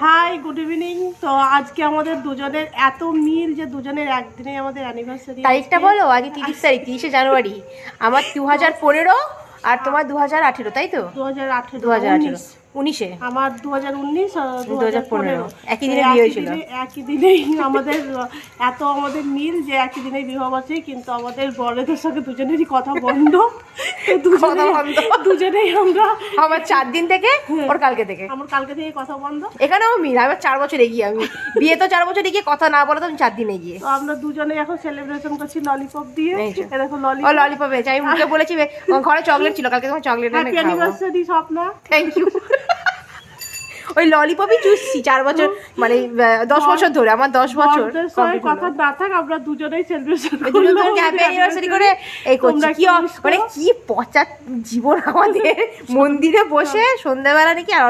Hi good evening. তো আজকে আমাদের দুজনের এত মিল যে দুজনের একদিনে আমাদের অ্যানিভার্সারি। তারিখটা বলো, আজ 30 তারিখ, 30শে জানুয়ারি। আমার 2015 আর তোমার 2018, তাই তো? 2019 আমার 2019 আর 2015 একই দিনে বিয়ে হয়েছিল। একই দিনেই আমাদের এত আমাদের মিল যে একই দিনেই বিবাহ আছে, কিন্তু আমাদের বড়দের সঙ্গে দুজনেরই কথা বন্ধ। দুজনেই আমরা আমার 4 দিন থেকে, ওর কালকে থেকে। আমার কালকে থেকে কথা বন্ধ। এখানেও মিল, আমার 4 বছর এগিয়ে। আমি বিয়ে তো 4 বছর এগিয়ে, কথা না বলে তো আমি 4 দিন এগিয়ে। তো আমরা দুজনে এখন সেলিব্রেশন করছি ললিপপ দিয়ে। দেখো ও ললিপপ হয়েছে। আমি মুখে বলেছি ঘরে চকলেট ছিল, কালকে তোমার চকলেট এনে খাবো। Happy anniversary Swapna. Thank you. ওই ললিপপই চুষছি 4 বছর, মানে 10 বছর ধরে। আমার 10 বছর কথা না থাক, আমরা দুজনেই সেলিব্রেশন হ্যাপি অ্যানিভার্সারি করে এই করছি। কি মানে কি পচা জীবন আমাদের। মন্দিরে বসে সন্ধ্যাবেলা নাকি আর